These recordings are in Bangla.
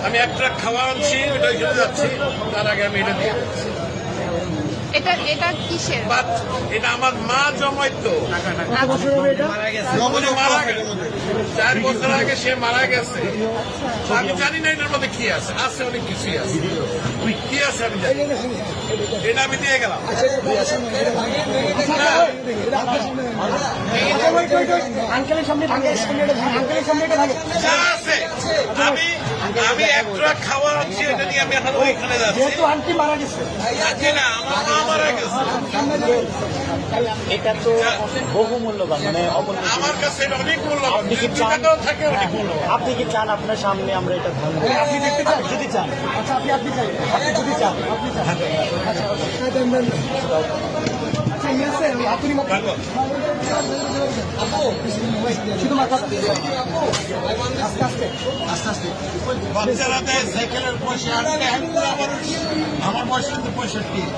আমি এক ট্রাক খাওয়া আনছি, ওটা ওইখানে যাচ্ছি, তার আগে আমি এটা দিয়ে দিচ্ছি। এটা কিসের? এটা আমার মা জমাইতো, মারা গেছে 4 বছর আগে, সে মারা গেছে। আমি জানি না এটার মধ্যে কি আছে, আছে অনেক কিছুই আছে, কি আছে আমি জানি, এটা আমি দিয়ে গেলাম। যা আছে আমি এক ট্রাক খাওয়া আনছি, এটা নিয়ে আমি এখন ওইখানে যাচ্ছি। আন্টি মারা গেছে, না, আমার মা মারা গেছে। এটা তো বহু মূল্যবান, মানে আমার কাছে এটা অনেক মূল্যবান, 2 টাকাও থাকে, অনেক মূল্যবান। আপনি কি চান আপনার সামনে আমরা এটা ধারণ করি? আপনি দেখতে চান? যদি চান, আচ্ছা আপনি চান, আপনি যদি চান, আপনি চান, আচ্ছা শুধু মাথা আস্তে আস্তে বাচ্চারা দেয় সাইকেলের পয়সা, আমার বয়স কিন্তু 65।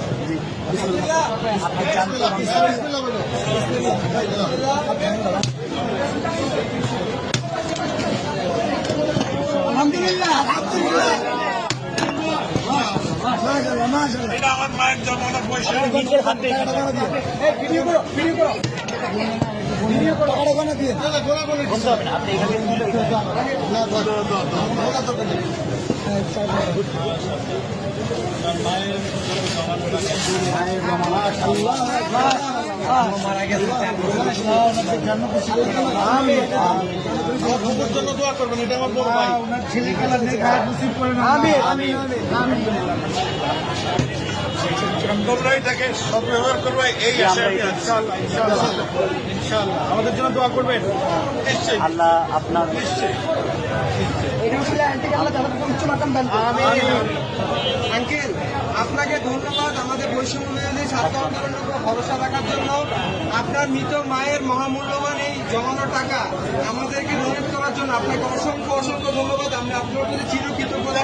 আপনি চান তো আলহামদুলিল্লাহ, এটা আমার মায়ের জমানো পয়সা। নিজের হাতে বলতে হবে না, আপনি এখানে মারা গেছে। জন্য দোয়া করবেন, এটা আমার বড় ভাই। তোমরাই তাকে সদ্ব্যবহার করবে, এই আশা আমি আছি। আমাদের জন্য দোয়া করবেন, নিশ্চয়ই আল্লাহ আপনার নিশ্চয়ই। আঙ্কেল, আপনাকে ধন্যবাদ আমাদের বৈষম্য বিরোধী ছাত্র আন্দোলনের উপর ভরসা রাখার জন্য। আপনার মৃত মায়ের মহামূল্যবান এই জমানো টাকা আমাদেরকে ডোনেট করার জন্য আপনাকে অসংখ্য অসংখ্য ধন্যবাদ। আমরা আপনার প্রতি চিরকৃতজ্ঞতা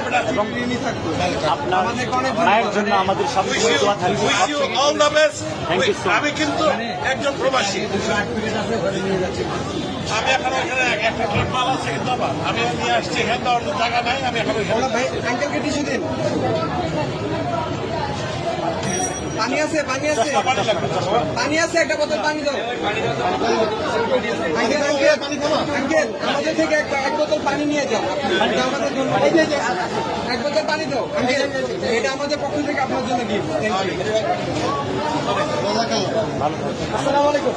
ঋণী থাকবো। আপনার আমাদেরকে অনেক মায়ের জন্য আমাদের সবসময় দোয়া থাকবে। Wish you all the best. Thank you so much. আমি কিন্তু একজন প্রবাসী, আমি এখন ওখানে একটা ট্রাক মাল আছে, কিন্তু আমি নিয়ে আসছি, এখানে তো অন্য টাকা নাই, আমি এখন ওইখানে ভাই আঙ্কেলকে টিস্যু দিন। পানি আছে, পানি আছে, পানি লাগবে। পানি আছে, একটা বোতল পানি দাও। আঙ্কেল আঙ্কেল আঙ্কেল, আমাদের থেকে এক বোতল পানি নিয়ে যাও। এটা আমাদের জন্য, এক বোতল পানি দাও আঙ্কেল, এটা আমাদের পক্ষ থেকে আপনার জন্য গিফট। আসসালামু আলাইকুম।